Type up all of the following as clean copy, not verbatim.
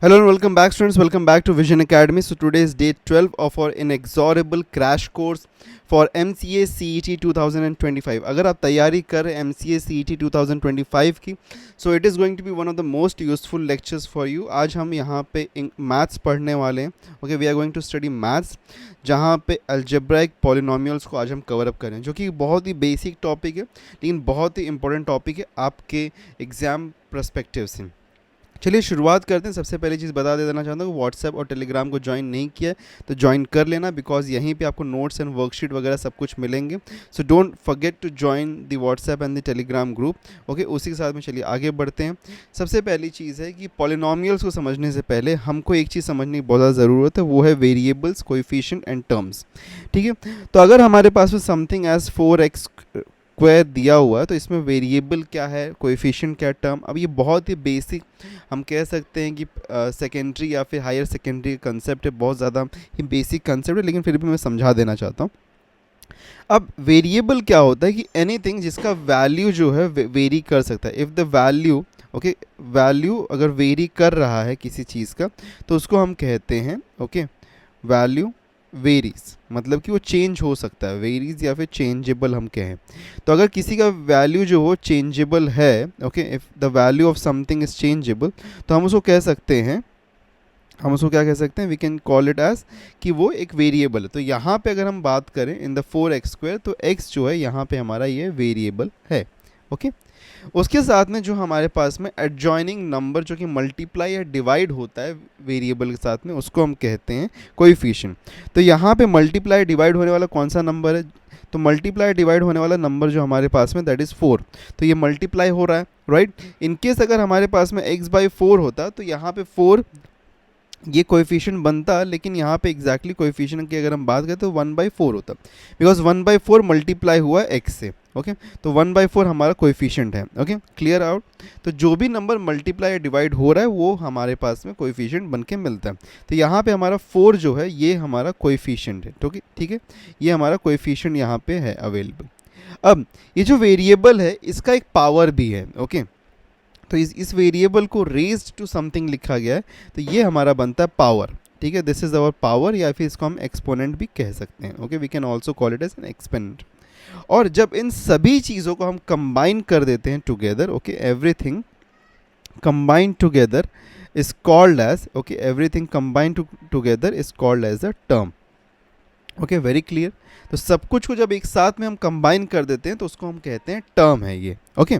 Hello and welcome back, students. Welcome back to Vision Academy. So today is day 12 of our inexorable crash course for MCA CET 2025. अगर आप तैयारी कर रहे हैं MCA CET 2025 की, so it is going to be one of the most useful lectures for you. आज हम यहाँ पे मैथ्स पढ़ने वाले हैं. Okay, we are going to study maths, जहाँ पे algebraic polynomials को आज हम कवर अप करें, जो कि बहुत ही बेसिक टॉपिक है लेकिन बहुत ही इंपॉर्टेंट टॉपिक है आपके एग्जाम पर्सपेक्टिव से. चलिए शुरुआत करते हैं. सबसे पहली चीज़ बता देना चाहता हूँ, व्हाट्सएप और टेलीग्राम को ज्वाइन नहीं किया है तो ज्वाइन कर लेना, बिकॉज यहीं पे आपको नोट्स एंड वर्कशीट वगैरह सब कुछ मिलेंगे. So don't forget to join the WhatsApp and the Telegram group. Okay, उसी के साथ में चलिए आगे बढ़ते हैं. सबसे पहली चीज़ है कि पॉलिनोमियल्स को समझने से पहले हमको एक चीज़ समझने की बहुत ज़्यादा ज़रूरत है, वो है वेरिएबल्स, कोएफिशिएंट एंड टर्म्स. ठीक है, तो अगर हमारे पास में समथिंग एज 4x स्क्वायर दिया हुआ है तो इसमें वेरिएबल क्या है, कोएफिशिएंट क्या, टर्म. अब ये बहुत ही बेसिक हम कह सकते हैं कि सेकेंडरी या फिर हायर सेकेंडरी कंसेप्ट है, बहुत ज़्यादा ही बेसिक कंसेप्ट है, लेकिन फिर भी मैं समझा देना चाहता हूँ. अब वेरिएबल क्या होता है कि एनीथिंग जिसका वैल्यू जो है वेरी कर सकता है. इफ़ द वैल्यू वैल्यू अगर वेरी कर रहा है किसी चीज़ का तो उसको हम कहते हैं वैल्यू वेरीज, मतलब कि वो चेंज हो सकता है. वेरीज या फिर चेंजेबल हम कहें. तो अगर किसी का वैल्यू जो हो चेंजेबल है, if the value of something is changeable, तो हम उसको कह सकते हैं, हम उसको क्या कह सकते हैं, we can call it as कि वो एक वेरिएबल है. तो यहाँ पे अगर हम बात करें इन द 4x स्क्वायर, तो x जो है यहाँ पे हमारा ये वेरिएबल है. ओके, उसके साथ में जो हमारे पास में एडजॉइनिंग नंबर जो कि मल्टीप्लाई या डिवाइड होता है वेरिएबल के साथ में, उसको हम कहते हैं कोएफिशिएंट. तो यहाँ पे मल्टीप्लाई डिवाइड होने वाला कौन सा नंबर है, तो मल्टीप्लाई डिवाइड होने वाला नंबर जो हमारे पास में दैट इज़ 4. तो ये मल्टीप्लाई हो रहा है, राइट. इनकेस अगर हमारे पास में x/4 होता तो यहाँ पे 4 ये कोएफिशिएंट बनता, लेकिन यहाँ पे एग्जैक्टली कोएफिशिएंट की अगर हम बात करें तो 1/4 होता, बिकॉज 1/4 मल्टीप्लाई हुआ है x से. ओके, तो 1/4 हमारा कोएफिशिएंट है. Okay, clear out. तो जो भी नंबर मल्टीप्लाई या डिवाइड हो रहा है वो हमारे पास में कोएफिशिएंट बन के मिलता है. तो यहाँ पे हमारा 4 जो है ये हमारा कोएफिशिएंट है. ठीक है, ये हमारा कोएफिशिएंट यहाँ पे है अवेलेबल. अब ये जो वेरिएबल है इसका एक पावर भी है. ओके, तो इस वेरिएबल को रेज्ड टू समथिंग लिखा गया है, तो ये हमारा बनता है पावर. ठीक है, दिस इज आवर पावर, या फिर इसको हम एक्सपोनेंट भी कह सकते हैं. Okay, we can also call it as an exponent. और जब इन सभी चीज़ों को हम कंबाइन कर देते हैं together, everything combined together is called as everything combined together is called as a term. Okay, very clear. तो सब कुछ को जब एक साथ में हम कंबाइन कर देते हैं तो उसको हम कहते हैं टर्म है ये. ओके,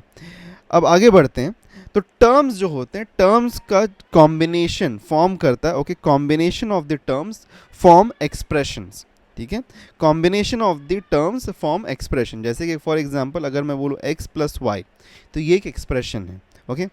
अब आगे बढ़ते हैं. तो टर्म्स जो होते हैं, टर्म्स का कॉम्बिनेशन फॉर्म करता है. Combination of the terms form expressions. ठीक है, combination of the terms form expression. जैसे कि फॉर एग्जांपल अगर मैं बोलूँ x+y तो ये एक एक्सप्रेशन है. ओके,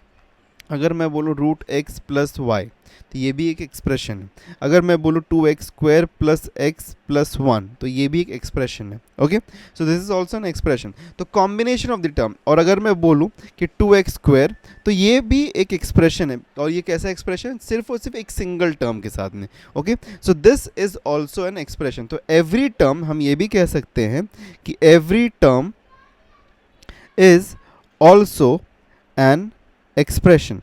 अगर मैं बोलूँ √x+y तो ये भी एक एक्सप्रेशन है. अगर मैं बोलूँ 2x² + x+1 तो ये भी एक एक्सप्रेशन है. Okay, so this is also an expression. तो कॉम्बिनेशन ऑफ द टर्म. और अगर मैं बोलूँ कि 2x² तो ये भी एक एक्सप्रेशन है. और ये कैसा एक्सप्रेशन, सिर्फ और सिर्फ एक सिंगल टर्म के साथ में. Okay, so this is also an expression. तो एवरी टर्म हम ये भी कह सकते हैं कि every term is also an expression.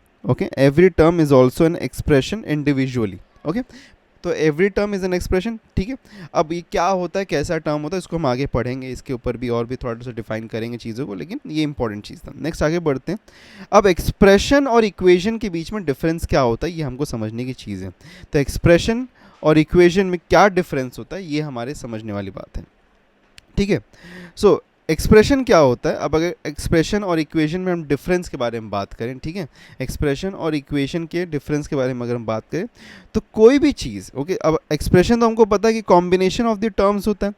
Every term is also an expression individually. तो every term is an expression. ठीक है, अब ये क्या होता है, कैसा टर्म होता है, इसको हम आगे पढ़ेंगे. इसके ऊपर भी और भी थोड़ा सा डिफाइन करेंगे चीज़ों को, लेकिन ये इंपॉर्टेंट चीज़ था. नेक्स्ट आगे बढ़ते हैं. अब एक्सप्रेशन और इक्वेशन के बीच में डिफरेंस क्या होता है ये हमको समझने की चीज़ है. तो एक्सप्रेशन और इक्वेशन में क्या डिफरेंस होता है ये हमारे समझने वाली बात है. ठीक है, सो एक्सप्रेशन क्या होता है. अब अगर एक्सप्रेशन और इक्वेशन में हम डिफरेंस के बारे में बात करें, ठीक है, एक्सप्रेशन और इक्वेशन के डिफरेंस के बारे में अगर हम बात करें तो कोई भी चीज़, अब एक्सप्रेशन तो हमको पता है कि कॉम्बिनेशन ऑफ द टर्म्स होता है,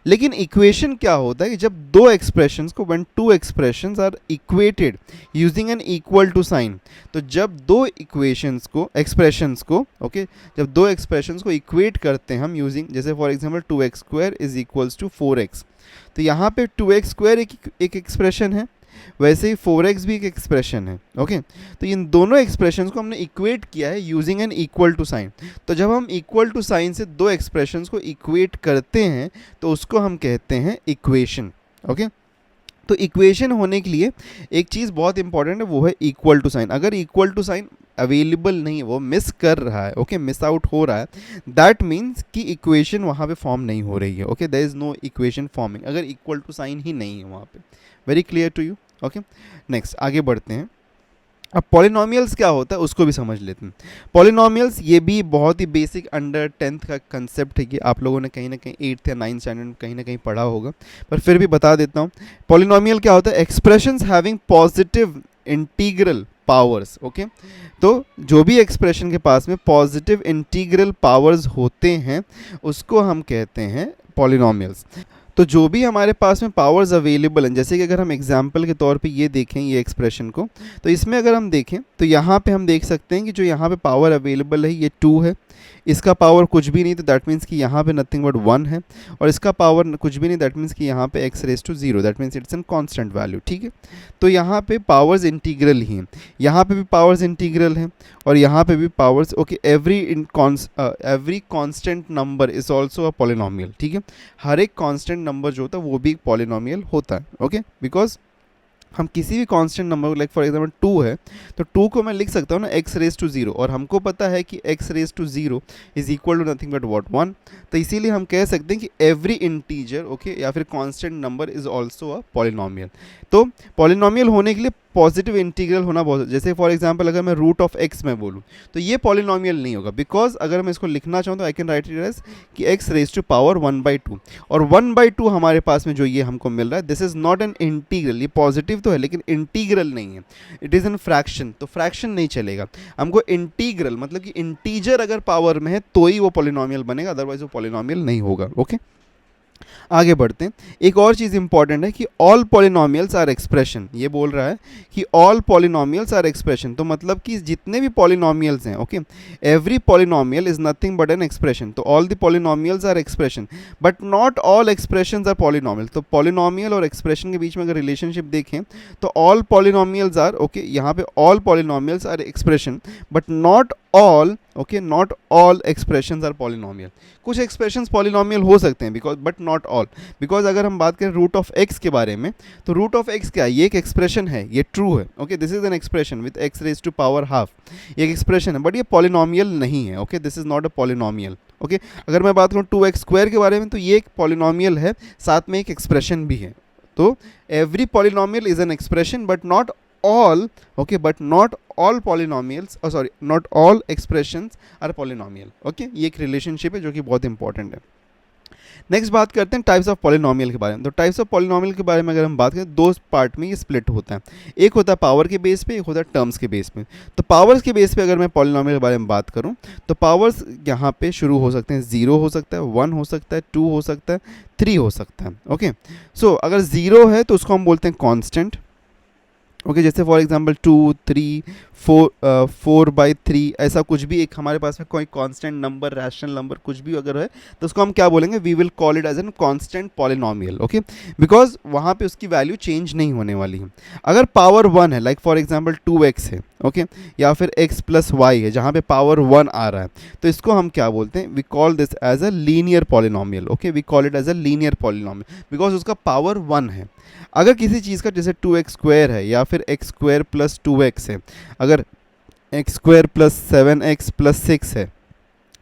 लेकिन इक्वेशन क्या होता है कि जब दो एक्सप्रेशंस को, when two expressions are equated using an equal to sign, तो जब दो इक्वेशंस को, एक्सप्रेशंस को, जब दो एक्सप्रेशंस को इक्वेट करते हैं हम यूजिंग, जैसे for example 2x² is equals to 4x, तो यहाँ पे 2x² एक एक्सप्रेशन है, वैसे ही 4x भी एक एक्सप्रेशन है. ओके, तो इन दोनों एक्सप्रेशंस को हमने इक्वेट किया है using an equal to sign. तो जब हम इक्वल टू साइन से दो एक्सप्रेशंस को इक्वेट करते हैं तो उसको हम कहते हैं इक्वेशन. ओके, तो इक्वेशन होने के लिए एक चीज़ बहुत इंपॉर्टेंट है, वो है इक्वल टू साइन. अगर इक्वल टू साइन अवेलेबल नहीं है, वो मिस कर रहा है, ओके, मिस आउट हो रहा है, दैट मीन्स कि इक्वेशन वहाँ पे फॉर्म नहीं हो रही है, okay, there is no equation forming, अगर इक्वल टू साइन ही नहीं है वहाँ पे। Very clear to you, okay. Next आगे बढ़ते हैं। अब पॉलिनॉमियल्स क्या होता है उसको भी समझ लेते हैं। पॉलिनॉमियल्स ये भी बहुत ही बेसिक अंडर 10th का कंसेप्ट है कि आप लोगों ने कहीं ना कहीं 8th या 9th स्टैंडर्ड में कहीं ना कहीं पढ़ा होगा, पर फिर भी बता देता हूँ। पॉलिनॉमियल क्या होता है? Expressions having positive integral powers, okay. तो जो भी एक्सप्रेशन के पास में पॉजिटिव इंटीग्रल पावर्स होते हैं उसको हम कहते हैं पॉलिनॉमियल्स। तो जो भी हमारे पास में पावर्स अवेलेबल हैं, जैसे कि अगर हम एग्जांपल के तौर पे ये देखें ये एक्सप्रेशन को, तो इसमें अगर हम देखें तो यहाँ पे हम देख सकते हैं कि जो यहाँ पे पावर अवेलेबल है ये 2 है, इसका पावर कुछ भी नहीं, तो दैट मीन्स कि यहाँ पे नथिंग बट 1 है, और इसका पावर कुछ भी नहीं, दैट मीन्स कि यहाँ पे x⁻�0, that means it's an constant value, ठीक है। तो यहाँ पे पावर्स इंटीग्रल ही हैं, यहाँ पे भी पावर्स इंटीग्रल हैं, और यहाँ पे भी powers, okay. Every constant number is also a polynomial, ठीक है। हर एक कांस्टेंट नंबर जो होता है वो भी एक पॉलिनॉमियल होता है, ओके। बिकॉज हम किसी भी constant number, like for example 2 है, तो 2 को मैं लिख सकता हूँ ना x⁻�0, और हमको पता है कि x⁻�0 is equal to nothing but what 1, तो इसीलिए हम कह सकते हैं कि एवरी इंटीजर, ओके, या फिर constant number is also a polynomial. तो पॉलिनॉमियल होने के लिए पॉजिटिव इंटीग्रल होना बहुत, जैसे फॉर एग्जांपल अगर मैं रूट ऑफ x में बोलूँ तो ये पॉलिनॉमियल नहीं होगा, बिकॉज अगर मैं इसको लिखना चाहूँ तो I can write it as कि x⁻² 1/2, और 1/2 हमारे पास में जो ये हमको मिल रहा है, this is not an integral, ये पॉजिटिव तो है लेकिन इंटीग्रल नहीं है, इट इज़ एन फ्रैक्शन, तो फ्रैक्शन नहीं चलेगा, हमको इंटीग्रल मतलब कि इंटीजर अगर पावर में है तो ही वो पॉलिनॉमियल बनेगा, अदरवाइज वो पॉलिनॉमियल नहीं होगा, ओके। आगे बढ़ते हैं। एक और चीज़ इंपॉर्टेंट है कि ऑल पॉलिनॉमियल्स आर एक्सप्रेशन, ये बोल रहा है कि ऑल पॉलिनॉमियल्स आर एक्सप्रेशन, तो मतलब कि जितने भी पॉलिनॉमियल्स हैं, okay, every polynomial is nothing but an expression, तो all the polynomials are expression, but not all expressions are polynomial. तो पॉलिनॉमियल और एक्सप्रेशन के बीच में अगर रिलेशनशिप देखें तो ऑल पॉलिनॉमियल्स आर, ओके, यहाँ पे all polynomials are expression, but not all, okay, not all expressions are polynomial. कुछ एक्सप्रेशंस पॉलिनॉमियल हो सकते हैं, because but not all, because अगर हम बात करें रूट ऑफ एक्स के बारे में, तो रूट ऑफ एक्स क्या है? ये एक एक्सप्रेशन है, ये ट्रू है, okay, this is an expression with x⁻², ये एक एक्सप्रेशन है, बट ये पॉलिनॉमियल नहीं है, okay, this is not a polynomial, okay. अगर मैं बात करूँ 2x² के बारे में, तो ये एक पॉलिनॉमियल है, साथ में एक एक्सप्रेशन भी है, तो every polynomial is an expression but not all, okay, but not all polynomials, not all expressions are polynomial, okay, ये एक रिलेशनशिप है जो कि बहुत इंपॉर्टेंट है। नेक्स्ट बात करते हैं टाइप्स ऑफ पॉलिनॉमियल के बारे में। तो टाइप्स ऑफ पॉलिनॉमियल के बारे में अगर हम बात करें, 2 पार्ट में ये स्प्लिट होता है, एक होता है पावर के बेस पे, एक होता है टर्म्स के बेस पे। तो पावर्स के बेस पे अगर मैं पॉलिनॉमियल के बारे में बात करूं तो पावर्स यहाँ पे शुरू हो सकते हैं, 0 हो सकता है, 1 हो सकता है, 2 हो सकता है, 3 हो सकता है, ओके। सो अगर 0 है तो उसको हम बोलते हैं कॉन्स्टेंट, ओके, जैसे फॉर एग्जांपल 2, 3, 4/3, ऐसा कुछ भी एक हमारे पास में कोई कांस्टेंट नंबर, रैशनल नंबर कुछ भी अगर है तो उसको हम क्या बोलेंगे? We will call it as an constant polynomial, okay, because वहाँ पे उसकी वैल्यू चेंज नहीं होने वाली है। अगर पावर 1 है, लाइक फॉर एग्जांपल 2x है, ओके, या फिर x+y है जहाँ पे पावर 1 आ रहा है, तो इसको हम क्या बोलते हैं? We call this as a linear polynomial, okay, we call it as a linear polynomial because उसका पावर 1 है। अगर किसी चीज़ का जैसे 2x² है या फिर x² + 2x है, अगर x² + 7x + 6 है,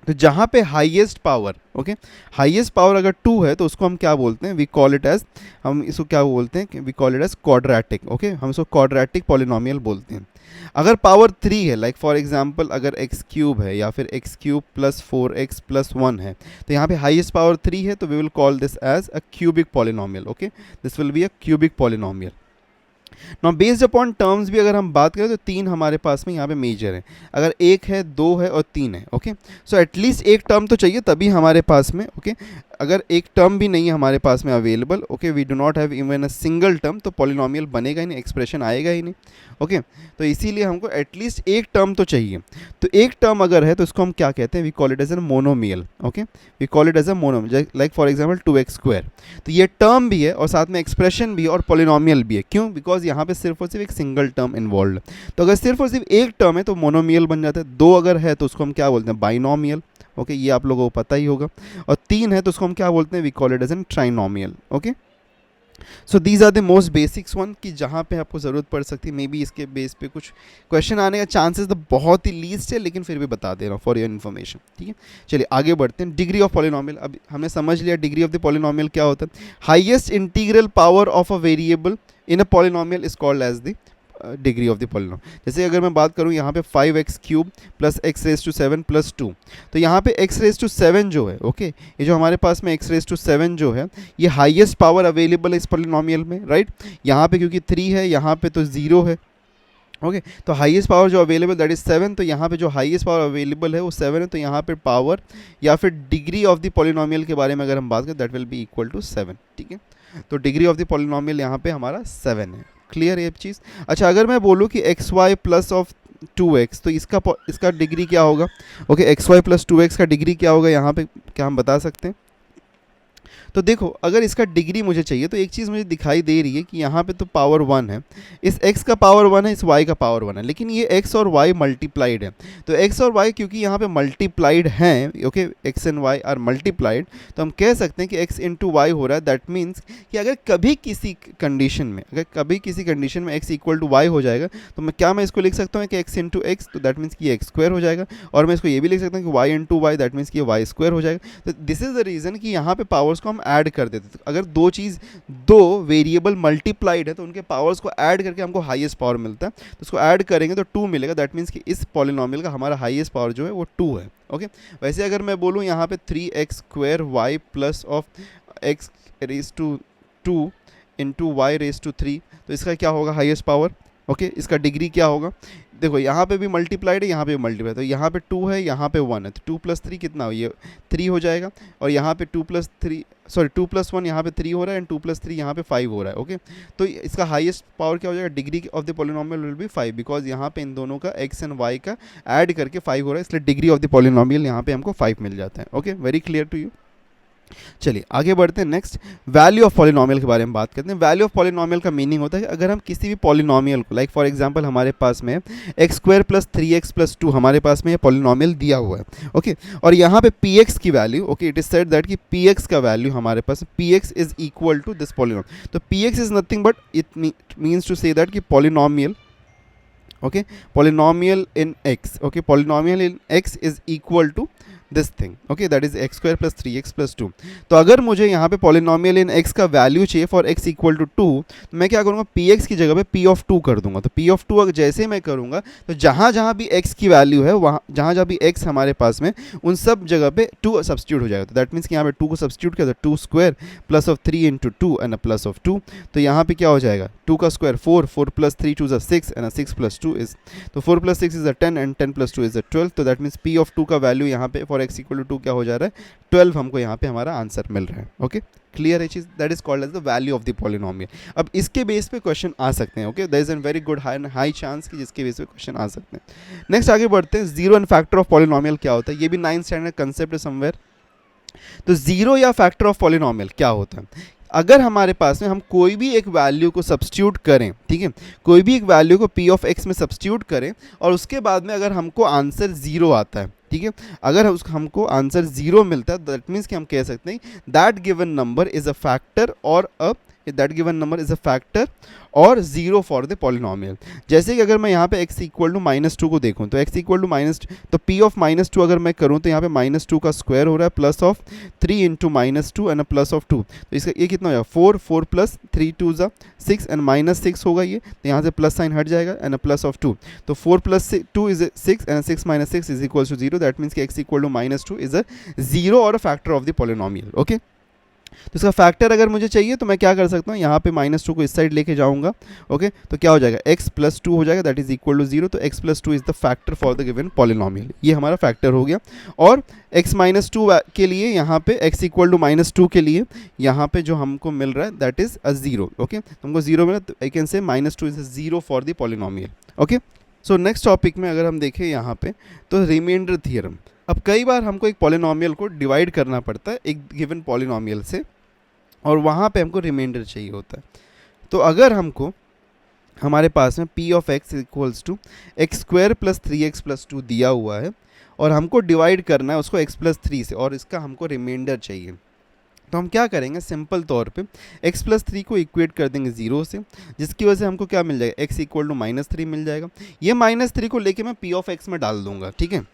तो जहाँ पे highest power, okay, highest power अगर 2 है तो उसको हम क्या बोलते हैं? वी कॉल इट एज, हम इसको क्या बोलते हैं कि we call it as quadratic, okay, हम इसको क्वाड्रेटिक पॉलिनॉमियल बोलते हैं। अगर पावर 3 है, लाइक फॉर एग्जांपल अगर x³ है या फिर x³ + 4x + 1 है, तो यहाँ पे हाईएस्ट पावर 3 है, तो we will call this as a cubic polynomial, okay, this will be a cubic polynomial. Now based upon terms भी अगर हम बात करें तो 3 हमारे पास में यहाँ पे मेजर है, अगर 1 है, 2 है और 3 है, ओके। सो एटलीस्ट एक टर्म तो चाहिए तभी हमारे पास में, ओके, अगर एक टर्म भी नहीं है हमारे पास में available, okay, we do not have even a single term, तो पॉलिनॉमियल बनेगा ही नहीं, एक्सप्रेशन आएगा ही नहीं, ओके। तो इसीलिए हमको एटलीस्ट एक टर्म तो चाहिए। तो एक टर्म अगर है तो इसको हम क्या कहते हैं? We call it as an monomial, okay, we call it as a monomial, like for example 2x²। तो ये टर्म भी है और साथ में एक्सप्रेशन भी है और पॉलिनॉमियल भी है। क्यों? बिकॉज यहाँ पे सिर्फ और सिर्फ एक सिंगल टर्म इन्वॉल्व है। तो अगर सिर्फ और सिर्फ एक टर्म है तो मोनोमियल बन जाता है, 2 अगर है तो उसको हम क्या बोलते हैं? बाइनॉमियल, ओके, ये आप लोगों को पता ही होगा, और 3 है तो उसको हम क्या बोलते हैं? We call it as an trinomial, okay. So these are the most basics one कि जहाँ पे आपको ज़रूरत पड़ सकती है, मे बी इसके बेस पे कुछ क्वेश्चन आने का चांसेस तो बहुत ही लीस्ट है, लेकिन फिर भी बता दे रहा हूँ फॉर योर इन्फॉर्मेशन, ठीक है। चलिए आगे बढ़ते हैं। डिग्री ऑफ पॉलिनॉमियल, अब हमने समझ लिया डिग्री ऑफ द पॉलिनॉमियल क्या होता है। Highest integral power of a variable in a polynomial is called as the degree of the polynomial. जैसे अगर मैं बात करूँ यहाँ पे 5x cube plus x raise to 7 plus 2, तो यहाँ पे x रेज टू 7 जो है, ओके, ये जो हमारे पास में x रेज टू 7 जो है, ये हाईएस्ट पावर अवेलेबल है इस पॉलिनॉमियल में, राइट। यहाँ पे क्योंकि 3 है, यहाँ पे तो 0 है, ओके। तो हाईएस्ट पावर जो अवेलेबल दैट इज 7, तो यहाँ पे जो हाईएस्ट पावर अवेलेबल है वो 7 है, तो यहाँ पे पावर या फिर डिग्री ऑफ द पॉलिनॉमियल के बारे में अगर हम बात करें that will be equal to 7, ठीक है। तो डिग्री ऑफ द पॉलिनॉमियल यहाँ पे हमारा 7 है। क्लियर है ये चीज़। अच्छा, अगर मैं बोलूँ कि x Y plus of 2x, तो इसका डिग्री क्या होगा? Okay, x Y plus 2x का डिग्री क्या होगा यहाँ पे, क्या हम बता सकते हैं? तो देखो, अगर इसका डिग्री मुझे चाहिए तो एक चीज़ मुझे दिखाई दे रही है कि यहाँ पे तो पावर 1 है, इस x का पावर 1 है, इस y का पावर 1 है, लेकिन ये x और y मल्टीप्लाइड है। तो x और y क्योंकि यहाँ पे मल्टीप्लाइड हैं, okay, x and y are multiplied, तो हम कह सकते हैं कि x इंटू वाई हो रहा है। दैट मीन्स कि अगर कभी किसी कंडीशन में x इक्वल टू वाई हो जाएगा, तो मैं इसको लिख सकता हूँ कि x इंटू एक्स, तो दैट मीन्स कि ये एक्स स्क्वायर हो जाएगा। और मैं इसको ये भी लिख सकता हूँ कि y into y, that means कि ये वाई स्क्वायर हो जाएगा। तो दिस इज़ द रीज़न कि यहाँ पे पावर्स को हम ऐड कर देते थे। अगर दो वेरिएबल मल्टीप्लाइड है तो उनके पावर्स को ऐड करके हमको हाईएस्ट पावर मिलता है, तो उसको ऐड करेंगे तो 2 मिलेगा। दैट मीन्स कि इस पॉलिनॉमियल का हमारा हाईएस्ट पावर जो है वो 2 है, ओके। वैसे अगर मैं बोलूँ यहाँ पे 3x square y plus of x raise to 2 into y raise to 3, तो इसका क्या होगा हाईएस्ट पावर, ओके। इसका डिग्री क्या होगा? देखो, यहाँ पे भी मल्टीप्लाइड है, यहाँ पे भी मल्टीप्लाइड, तो यहाँ पे 2 है, यहाँ पे 1 है, तो 2 प्लस 3 कितना हो, ये 3 हो जाएगा। और यहाँ पे 2 प्लस 1 यहाँ पे 3 हो रहा है, एंड 2 प्लस 3 यहाँ पे 5 हो रहा है, ओके। तो इसका हाईएस्ट पावर क्या हो जाएगा? Degree of the polynomial will be 5, because यहाँ पे इन दोनों का x एंड y का ऐड करके 5 हो रहा है, इसलिए डिग्री ऑफ द पॉलिनॉमियल यहाँ पे हमको 5 मिल जाता है, okay. Very clear to you. चलिए आगे बढ़ते हैं। नेक्स्ट, वैल्यू ऑफ पॉलिनॉमियल के बारे में बात करते हैं। वैल्यू ऑफ पॉलिनॉमियल का मीनिंग होता है कि अगर हम किसी भी पॉलिनॉमियल को, लाइक फॉर एग्जांपल हमारे पास में X square plus 3x plus 2 हमारे पास में ये पॉलिनॉमियल दिया हुआ है, ओके। और यहाँ पे px की value, okay, it is said that कि px का वैल्यू हमारे पास px is equal to this polynomial. तो px is nothing but it means to say that कि polynomial, okay, polynomial in x, okay, polynomial in x is equal to this thing, okay, that is x square plus 3x plus 2। तो अगर मुझे यहाँ पे polynomial in x का value चाहिए for x equal to 2, तो मैं क्या करूँगा, px की जगह पे p ऑफ 2 कर दूंगा। तो p ऑफ 2 अगर जैसे मैं करूँगा तो जहाँ जहाँ भी x की वैल्यू है, वहाँ जहाँ जहाँ भी x हमारे पास में, उन सब जगह पे 2 सब्स्टिट्यूट हो जाएगा। तो दैट मीन्स कि यहाँ पे 2 को सब्स्टिट्यूट किया तो 2 square plus of 3 into 2 and plus of 2, तो यहाँ पे क्या हो जाएगा, 2 का square 4, 4 plus 3 2 6 and 6 plus 2 is, तो 4 plus 6 is 10 and 10 plus 2 is 12। तो दैट मीन्स p ऑफ 2 का वैल्यू यहाँ पे फॉर x इक्वल टू 2 क्या हो जा रहा है, 12 हमको यहाँ पे हमारा आंसर मिल रहा है, ओके। क्लियर है चीज़, that is called as the value of the polynomial. अब इसके बेस पे क्वेश्चन आ सकते हैं, okay, there is an very good high chance कि जिसके बेस पे क्वेश्चन आ सकते हैं। नेक्स्ट आगे बढ़ते हैं। Zero and factor of polynomial क्या होता है? ये भी 9th स्टैंडर्ड कंसेप्ट है समवेयर। तो जीरो या फैक्टर ऑफ पॉलिनॉमियल क्या होता है? अगर हमारे पास में हम कोई भी एक वैल्यू को सब्स्टिट्यूट करें, ठीक है, कोई भी एक वैल्यू को p ऑफ x में सब्स्टिट्यूट करें और उसके बाद में अगर हमको आंसर 0 आता है, ठीक है, अगर हमको आंसर 0 मिलता है, दैट मीन्स कि हम कह सकते हैं that given number is a factor और 0 फॉर द पॉलिनॉमियल। जैसे कि अगर मैं यहाँ पे x इक्वल टू -2 को देखूँ, तो x इक्वल टू तो p ऑफ -2 अगर मैं करूँ तो यहाँ पे -2 का स्क्वायर हो रहा है plus of 3 into -2 and plus of 2, तो इसका ये कितना हो जाएगा, 4, 4 प्लस 3 2 6 एंड -6 होगा ये, तो यहाँ से प्लस साइन हट जाएगा एंड प्लस ऑफ 2, तो 4 plus 2 is 6 and 6 minus 6 is equal to 0। That means कि x equal to -2 is a 0 और a factor of the polynomial, okay. तो इसका फैक्टर अगर मुझे चाहिए तो मैं क्या कर सकता हूँ, यहाँ पे -2 को इस साइड लेके जाऊँगा, ओके, तो क्या हो जाएगा, x प्लस 2 हो जाएगा, दैट इज इक्वल टू 0। तो x plus 2 is the factor for the given polynomial, ये हमारा फैक्टर हो गया। और x माइनस 2 के लिए यहाँ पे x इक्वल टू -2 के लिए यहाँ पे जो हमको मिल रहा है दैट इज अ 0, ओके, तो हमको 0 मिला, तो I can say -2 is a 0 for the polynomial, okay. So next topic में अगर हम देखें यहाँ पे, तो रिमाइंडर थ्योरम। अब कई बार हमको एक पॉलिनॉमियल को डिवाइड करना पड़ता है एक गिवन पॉलिनॉमियल से, और वहाँ पे हमको रिमाइंडर चाहिए होता है। तो अगर हमको हमारे पास में p of x equals to x square plus 3x plus 2 दिया हुआ है और हमको डिवाइड करना है उसको x प्लस 3 से, और इसका हमको रिमाइंडर चाहिए, तो हम क्या करेंगे, सिंपल तौर पे x प्लस थ्री को इक्वेट कर देंगे 0 से, जिसकी वजह से हमको क्या मिल जाएगा, x इक्वल टू -3 मिल जाएगा। ये -3 को लेके मैं p ऑफ x में डाल दूंगा, ठीक है,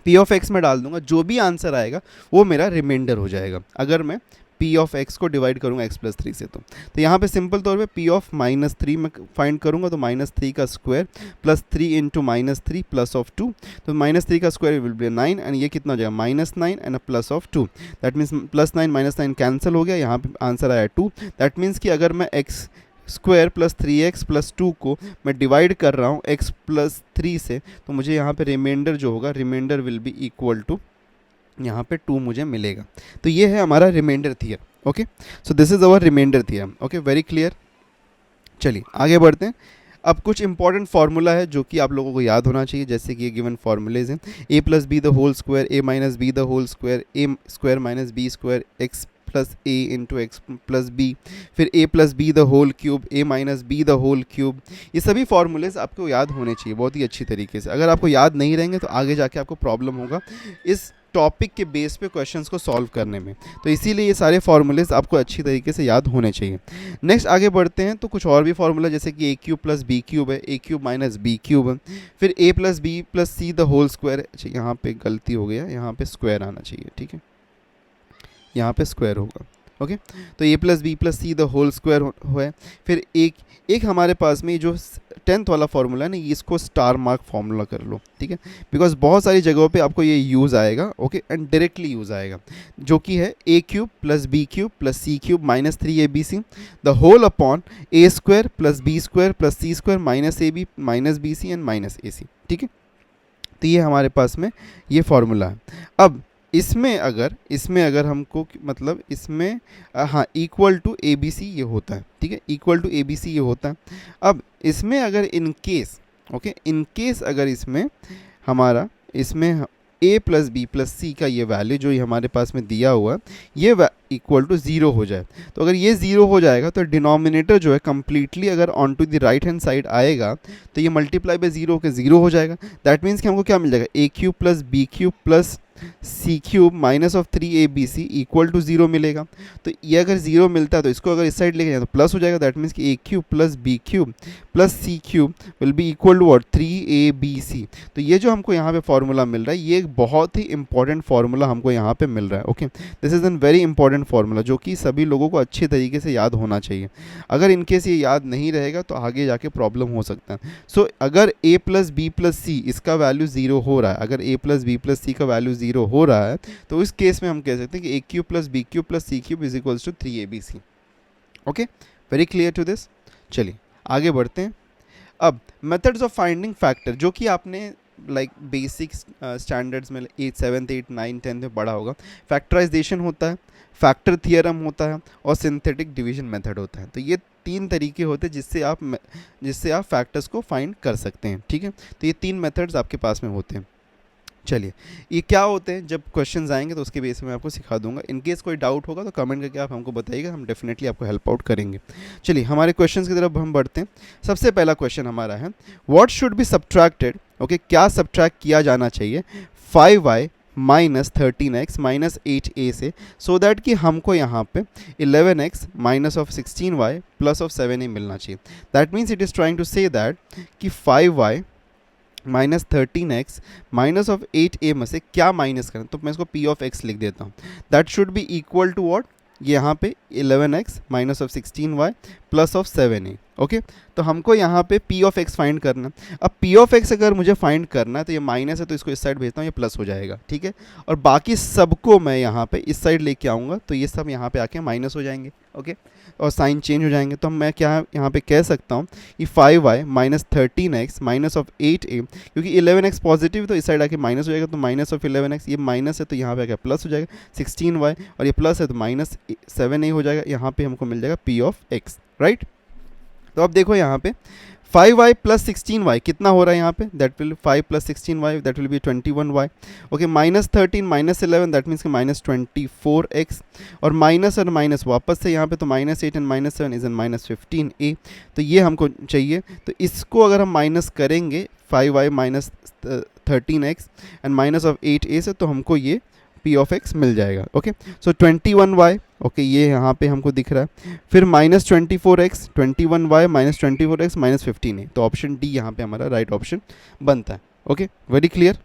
p ऑफ x में डाल दूंगा, जो भी आंसर आएगा वो मेरा रिमाइंडर हो जाएगा अगर मैं p ऑफ x को डिवाइड करूंगा x प्लस थ्री से। तो यहाँ पे सिंपल तौर पे p ऑफ -3 में फाइंड करूंगा, तो -3 का square plus 3 into -3 plus of 2, तो -3 का स्क्वायर विल बी 9 एंड ये कितना हो जाएगा -9 and plus of 2, that means +9 -9 cancel हो गया, यहाँ पे आंसर आया 2। दैट मीन्स कि अगर मैं x square plus 3x plus 2 को मैं डिवाइड कर रहा हूँ x प्लस 3 से, तो मुझे यहाँ पे रिमाइंडर जो होगा, remainder will be equal to यहाँ पे 2 मुझे मिलेगा। तो ये है हमारा remainder theorem. Okay, so this is our remainder theorem. Okay, very clear. चलिए आगे बढ़ते हैं। अब कुछ इंपॉर्टेंट फार्मूला है जो कि आप लोगों को याद होना चाहिए, जैसे कि ये गिवन फार्मूलेज हैं, a plus b the whole square, a minus B the whole square, a square minus b square, x plus a into x plus b, फिर a plus b the whole cube, a minus B the whole cube. ये सभी फार्मूलेज आपको याद होने चाहिए बहुत ही अच्छी तरीके से। अगर आपको याद नहीं रहेंगे तो आगे जाके आपको प्रॉब्लम होगा इस टॉपिक के बेस पे क्वेश्चंस को सॉल्व करने में, तो इसीलिए ये सारे फार्मूलेज आपको अच्छी तरीके से याद होने चाहिए। नेक्स्ट आगे बढ़ते हैं, तो कुछ और भी फार्मूला, जैसे कि a cube plus b cube है, a cube minus b cube है, फिर a plus b plus c the whole square. अच्छा, यहाँ पे गलती हो गया, यहाँ पे स्क्वायर आना चाहिए, ठीक है, यहाँ पे स्क्वायर होगा। ओके, तो a plus b plus c the whole square है। फिर एक हमारे पास में जो 10th वाला फार्मूला है ना, इसको स्टार मार्क फार्मूला कर लो, ठीक है, बिकॉज बहुत सारी जगहों पे आपको ये यूज़ आएगा। ओके, एंड डायरेक्टली यूज़ आएगा, जो कि है a cube plus b cube plus c cube minus 3abc the whole upon a square plus B square plus C square minus ab minus b c and minus ac, ठीक है। तो ये हमारे पास में ये फार्मूला है। अब इसमें अगर हमको मतलब इसमें हाँ equal to a b c ये होता है, ठीक है, equal to a b c ये होता है। अब इसमें अगर इन केस अगर इसमें हमारा इसमें a प्लस बी प्लस सी का ये वैल्यू जो ये हमारे पास में दिया हुआ ये इक्वल टू 0 हो जाए, तो अगर ये 0 हो जाएगा तो डिनोमिनेटर जो है कम्प्लीटली अगर on to the right hand side आएगा तो ये मल्टीप्लाई बाय 0 के 0 हो जाएगा। दैट मीन्स कि हमको क्या मिल जाएगा, a cube plus b cube plus c cube minus of 3abc equal to 0 मिलेगा। तो ये अगर 0 मिलता है तो इसको अगर इस साइड लेके जाए तो प्लस हो जाएगा। दैट मीन्स कि a cube plus b cube plus c cube will be equal to what 3abc। तो ये जो हमको यहाँ पे फार्मूला मिल रहा है ये एक बहुत ही इंपॉर्टेंट फार्मूला हमको यहाँ पे मिल रहा है। Okay, this is an very important formula जो कि सभी लोगों को अच्छे तरीके से याद होना चाहिए। अगर इनकेस ये याद नहीं रहेगा तो आगे जाके प्रॉब्लम हो सकता है। सो अगर a प्लस बी प्लस सी इसका वैल्यू 0 हो रहा है, अगर a प्लस बी प्लस सी का वैल्यू 0 हो रहा है तो इस केस में हम कह सकते हैं कि a cube plus b cube plus c cube is equals to 3abc। Okay, very clear to this. चलिए आगे बढ़ते हैं। अब मेथड्स ऑफ फाइंडिंग फैक्टर जो कि आपने बेसिक स्टैंडर्ड्स में 8 7 8 9 10 में पढ़ा होगा। फैक्टराइजेशन होता है, फैक्टर थियरम होता है और सिंथेटिक डिवीजन मेथड होता है। तो ये 3 तरीके होते हैं जिससे आप फैक्टर्स को फाइंड कर सकते हैं, ठीक है। तो ये 3 मेथड्स आपके पास में होते हैं। चलिए ये क्या होते हैं, जब क्वेश्चंस आएंगे तो उसके बेस में मैं आपको सिखा दूंगा। इन केस कोई डाउट होगा तो कमेंट करके आप हमको बताइएगा, हम डेफिनेटली आपको हेल्प आउट करेंगे। चलिए हमारे क्वेश्चंस की तरफ हम बढ़ते हैं। सबसे पहला क्वेश्चन हमारा है what should be subtracted. Okay, क्या सब्ट्रैक्ट किया जाना चाहिए 5y minus 13x minus 8a से, सो दैट कि हमको यहाँ पे 11x minus of 16y plus of 7a मिलना चाहिए। That means it is trying to say that कि 5y minus 13x minus of 8a में से क्या माइनस करें, तो मैं इसको p ऑफ x लिख देता हूँ। That should be equal to what, यहाँ पे 11x minus of 16y plus of 7a। ओके, तो हमको यहाँ पे p ऑफ x फाइंड करना। अब p ऑफ x अगर मुझे फाइंड करना है तो ये माइनस है तो इसको इस साइड भेजता हूँ, ये प्लस हो जाएगा, ठीक है। और बाकी सबको मैं यहाँ पे इस साइड लेके आऊँगा तो ये सब यहाँ पे आके माइनस हो जाएंगे। ओके, और साइन चेंज हो जाएंगे। तो मैं क्या यहाँ पे कह सकता हूँ कि 5y minus 13x minus of 8a, क्योंकि 11x पॉजिटिव तो इस साइड आके माइनस हो जाएगा, तो माइनस ऑफ 11x, ये माइनस है तो यहाँ पे आके प्लस हो जाएगा 16y, और ये प्लस है तो माइनस 7a हो जाएगा। यहाँ पे हमको मिल जाएगा p ऑफ x, राइट। तो अब देखो यहाँ पे 5y प्लस 16y कितना हो रहा है यहाँ पे, that will 5 plus 16y that will B 21y। Okay, minus 13 minus 11 that means कि माइनस 24x, और माइनस वापस से यहाँ पे तो minus 8 and minus 7 is an minus 15a। तो ये हमको चाहिए, तो इसको अगर हम माइनस करेंगे 5y minus 13x and minus of 8a से, तो हमको ये पी ऑफ एक्स मिल जाएगा। ओके, सो 21y, ओके ये यहाँ पे हमको दिख रहा है, फिर -24x, 21y -24x -15 तो ऑप्शन डी यहाँ पे हमारा राइट ऑप्शन बनता है। Okay, very clear.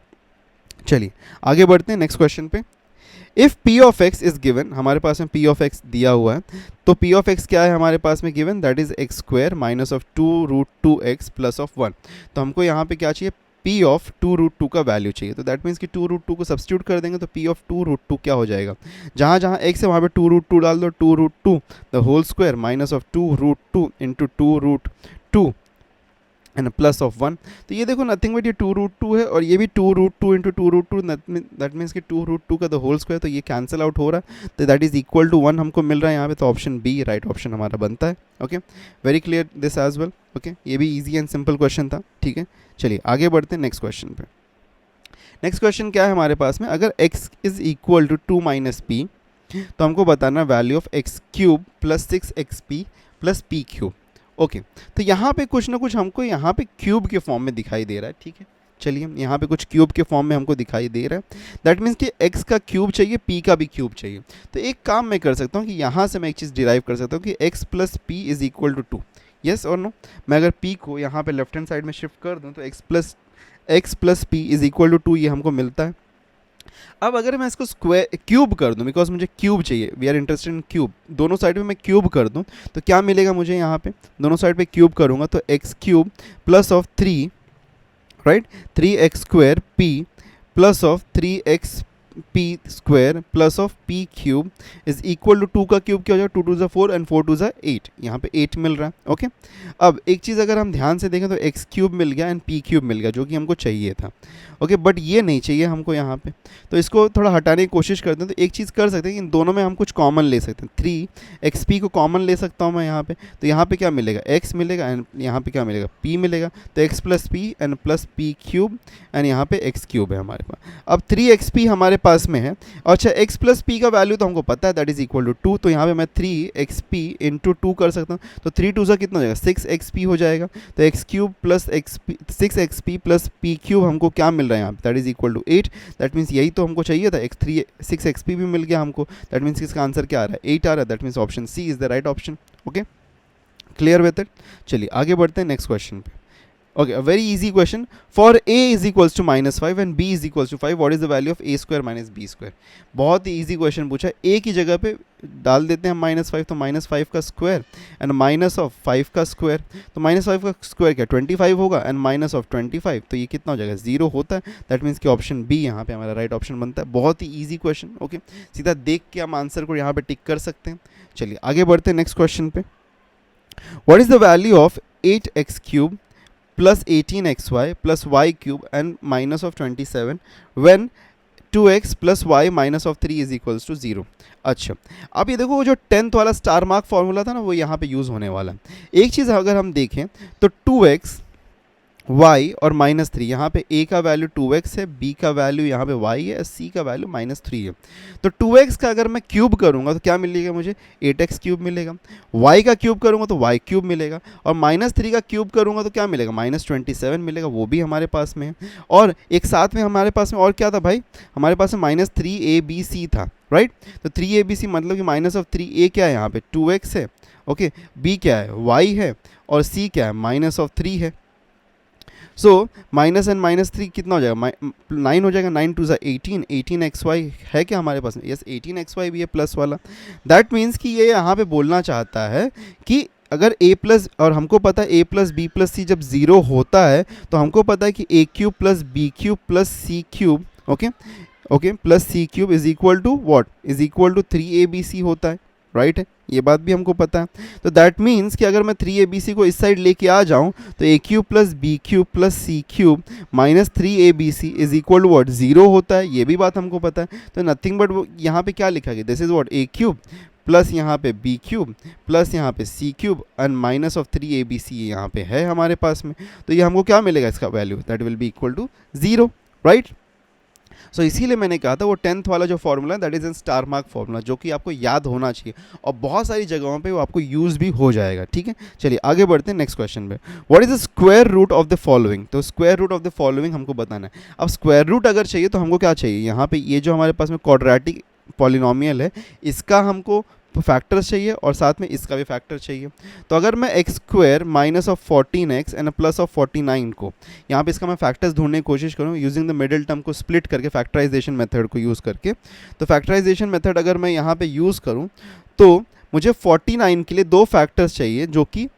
चलिए आगे बढ़ते हैं नेक्स्ट क्वेश्चन पे। If P of x is given, हमारे पास में पी ऑफ एक्स दिया हुआ है, तो पी ऑफ एक्स क्या है हमारे पास में given, that is x square minus of 2√2x plus of 1। तो हमको यहाँ पे क्या चाहिए, पी ऑफ 2√2 का वैल्यू चाहिए। तो दैट मीन्स कि 2√2 को सब्स्टिट्यूट कर देंगे तो पी ऑफ 2√2 क्या हो जाएगा, जहाँ जहाँ x है वहाँ पे 2√2 डाल दो, 2√2 the whole square minus of 2√2 into 2√2 and plus of 1। तो ये देखो नथिंग बट ये 2√2 है और ये भी 2√2 इंटू 2√2, दैट मीन्स कि 2√2 का द होल स्क्वायर, तो ये कैंसिल आउट हो रहा है, तो दैट इज इक्वल टू 1 हमको मिल रहा है यहाँ पे। तो ऑप्शन बी राइट ऑप्शन हमारा बनता है। Okay, very clear this as well. Okay, ये भी ईजी एंड सिंपल क्वेश्चन था। ठीक है, चलिए आगे बढ़ते हैं नेक्स्ट क्वेश्चन पे। नेक्स्ट क्वेश्चन क्या है हमारे पास में, अगर x is equal to 2 minus p, तो हमको बताना value of x cube plus 6xp plus p cube. Okay, तो यहाँ पे कुछ ना कुछ हमको यहाँ पे क्यूब के फॉर्म में दिखाई दे रहा है। ठीक है, चलिए यहाँ पे कुछ क्यूब के फॉर्म में हमको दिखाई दे रहा है, दैट मीन्स कि x का क्यूब चाहिए, p का भी क्यूब चाहिए। तो एक काम मैं कर सकता हूँ कि यहाँ से मैं एक चीज़ डिराइव कर सकता हूँ कि x plus p is equal to 2। Yes और नो, मैं अगर p को यहाँ पे लेफ्ट हैंड साइड में शिफ्ट कर दूँ तो x plus p is equal to 2 ये हमको मिलता है। अब अगर मैं इसको स्क्वायर क्यूब कर दूं, बिकॉज मुझे क्यूब चाहिए, we are interested in cube, दोनों साइड में मैं क्यूब कर दूं तो क्या मिलेगा मुझे यहाँ पे, दोनों साइड पे क्यूब करूँगा तो x cube plus of 3, right, 3x square p plus of 3x p square plus of p cube is equal to 2 का क्यूब क्या हो जाएगा, 2 2 4 एंड 4 2 8, यहाँ पे 8 मिल रहा है। ओके, अब एक चीज़ अगर हम ध्यान से देखें तो x क्यूब मिल गया एंड p क्यूब मिल गया जो कि हमको चाहिए था। ओके, बट ये नहीं चाहिए हमको यहाँ पे, तो इसको थोड़ा हटाने की कोशिश करते हैं। तो एक चीज़ कर सकते हैं कि इन दोनों में हम कुछ कॉमन ले सकते हैं, 3xp को कॉमन ले सकता हूँ मैं यहाँ पे, तो यहाँ पे क्या मिलेगा, x मिलेगा एंड यहाँ पे क्या मिलेगा, p मिलेगा, तो x plus P and plus p cube and यहाँ पे x क्यूब है हमारे पास। अब 3xp हमारे पास में है, अच्छा x प्लस पी का वैल्यू तो हमको पता है दैट इज इक्वल टू 2, तो यहाँ पे मैं 3xp इंटू 2 कर सकता हूँ, तो 3 2 सा कितना हो जाएगा, 6xp हो जाएगा। तो x cube plus xp 6xp plus p cube हमको क्या मिल रहा है यहाँ पे, that is equal to 8। That means यही तो हमको चाहिए था, 6xp भी मिल गया हमको, दैट मीन्स इसका आंसर क्या आ रहा है, 8 आ रहा है। That means option c is the right option. Okay, clear with it. चलिए आगे बढ़ते हैं नेक्स्ट क्वेश्चन पे। Okay, a very easy question. For a is equals to -5 and b is equals to 5, what is the value of a square minus b square? बहुत ही easy question पूछा है। a की जगह पे डाल देते हैं -5, तो -5 का स्क्वायर एंड माइनस ऑफ 5 का स्क्वायर, तो -5 का स्क्वायर क्या 25 होगा एंड माइनस ऑफ 25, तो ये कितना हो जाएगा, 0 होता है। दैट मीन्स कि ऑप्शन बी यहाँ पे हमारा राइट ऑप्शन बनता है। बहुत ही ईजी क्वेश्चन। ओके, सीधा देख के हम आंसर को यहाँ पे टिक कर सकते हैं। चलिए आगे बढ़ते हैं नेक्स्ट क्वेश्चन पे। What is the value of 8x cube plus 18xy plus y cube and minus of 27 when 2x plus y minus of 3 is equals to 0। अच्छा, अब ये देखो वो जो 10th वाला स्टार मार्क फॉर्मूला था ना, वो यहाँ पे यूज़ होने वाला है। एक चीज़ अगर हम देखें तो 2x y और -3, यहाँ पे a का वैल्यू 2x है, b का वैल्यू यहाँ पे y है, c का वैल्यू -3 है। तो 2x का अगर मैं क्यूब करूँगा तो क्या मिलेगा मुझे, 8x क्यूब मिलेगा, y का क्यूब करूँगा तो y क्यूब मिलेगा, और -3 का क्यूब करूँगा तो क्या मिलेगा, -27 मिलेगा, वो भी हमारे पास में है। और एक साथ में हमारे पास में और क्या था भाई, हमारे पास में -3abc था, राइट। तो 3abc मतलब कि -3a क्या है यहाँ पे 2x है, ओके, b क्या है y है, और c क्या है -3 है। सो माइनस एंड -3 कितना हो जाएगा, 9 हो जाएगा, 9 2 18, 18xy है क्या हमारे पास में, यस 18xy भी है प्लस वाला। दैट मीन्स कि ये यहाँ पे बोलना चाहता है कि अगर a प्लस, और हमको पता है a प्लस बी प्लस सी जब 0 होता है तो हमको पता है कि a cube plus b cube plus c cube, okay okay, plus c cube is equal to what, is equal to 3abc होता है, राइट है, ये बात भी हमको पता है। तो दैट मीन्स कि अगर मैं 3abc को इस साइड लेके आ जाऊं तो a cube plus b cube plus c cube minus 3abc is equal to what, 0 होता है, ये भी बात हमको पता है। तो नथिंग बट वो यहाँ पे क्या लिखा गया, this is what a cube plus यहाँ पे बी क्यूब प्लस यहाँ पे C cube and minus of 3abc यहाँ पे है हमारे पास में। तो ये हमको क्या मिलेगा इसका value, that will be equal to 0, right. So इसीलिए मैंने कहा था वो 10th वाला जो formula that is in star mark formula, जो कि आपको याद होना चाहिए और बहुत सारी जगहों पे वो आपको यूज़ भी हो जाएगा, ठीक है। चलिए आगे बढ़ते हैं नेक्स्ट क्वेश्चन पे। What is the square root of the following? तो square root of the following हमको बताना है। अब स्क्वायर रूट अगर चाहिए तो हमको क्या चाहिए, यहाँ पे ये जो हमारे पास में क्वाड्रेटिक पॉलिनोमियल है इसका हमको फैक्टर्स चाहिए और साथ में इसका भी फैक्टर चाहिए। तो अगर मैं x square minus of 14x and plus of 49 को यहाँ पे इसका मैं फैक्टर्स ढूंढने की कोशिश करूँ यूजिंग द मिडिल टर्म को स्प्लिट करके फैक्टराइजेशन मेथड को यूज़ करके, तो फैक्टराइजेशन मेथड अगर मैं यहाँ पे यूज़ करूँ तो मुझे 49 के लिए दो फैक्टर्स चाहिए जो कि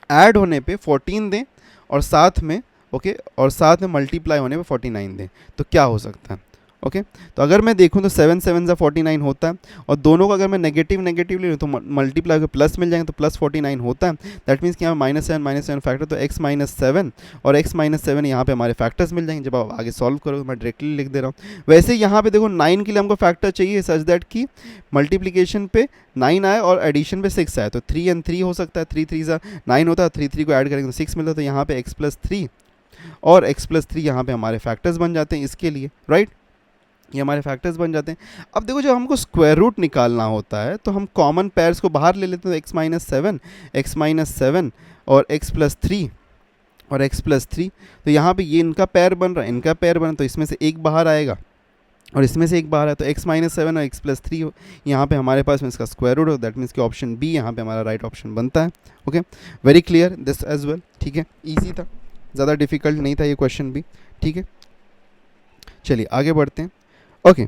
ऐड होने पे 14 दें और साथ में और साथ में मल्टीप्लाई होने पे 49 दें। तो क्या हो सकता है? तो अगर मैं देखूं तो 7 7 ज़ा 49 होता है और दोनों को अगर मैं नेगेटिव ले लूँ तो मल्टीप्लाई होकर प्लस मिल जाएंगे तो प्लस 49 होता है। दैट मीन्स कि यहाँ -7 फैक्टर, तो x -7 और x -7 यहाँ पे हमारे फैक्टर्स मिल जाएंगे। जब आप आगे सॉल्व करोगे मैं डायरेक्टली लिख दे रहा हूँ। वैसे यहाँ पे देखो 9 के लिए हमको फैक्टर चाहिए सच दैट कि मल्टीप्लीकेशन पे 9 आए और एडिशन पे 6 आए, तो 3 and 3 हो सकता है। 3 3 ज़ा 9 होता है, 3 3 को ऐड करेंगे तो 6 मिलता है। तो यहाँ पे x+3 और x+3 यहाँ पे हमारे फैक्टर्स बन जाते हैं इसके लिए, राइट। ये हमारे फैक्टर्स बन जाते हैं। अब देखो जब हमको स्क्वायर रूट निकालना होता है तो हम कॉमन पेयर्स को बाहर ले लेते हैं। x -7 और x+3 और x+3, तो यहाँ पे ये इनका पेयर बन रहा है, इनका पेयर बना, तो इसमें से एक बाहर आएगा और इसमें से एक बाहर है। तो x -7 और x+3 यहाँ पे हमारे पास में इसका स्क्वायर रूट हो। दैट मीन्स कि ऑप्शन बी यहाँ पे हमारा राइट ऑप्शन बनता है। Okay, very clear this as well, ठीक है। ईजी था, ज़्यादा डिफिकल्ट नहीं था ये क्वेश्चन भी, ठीक है। चलिए आगे बढ़ते हैं। ओके,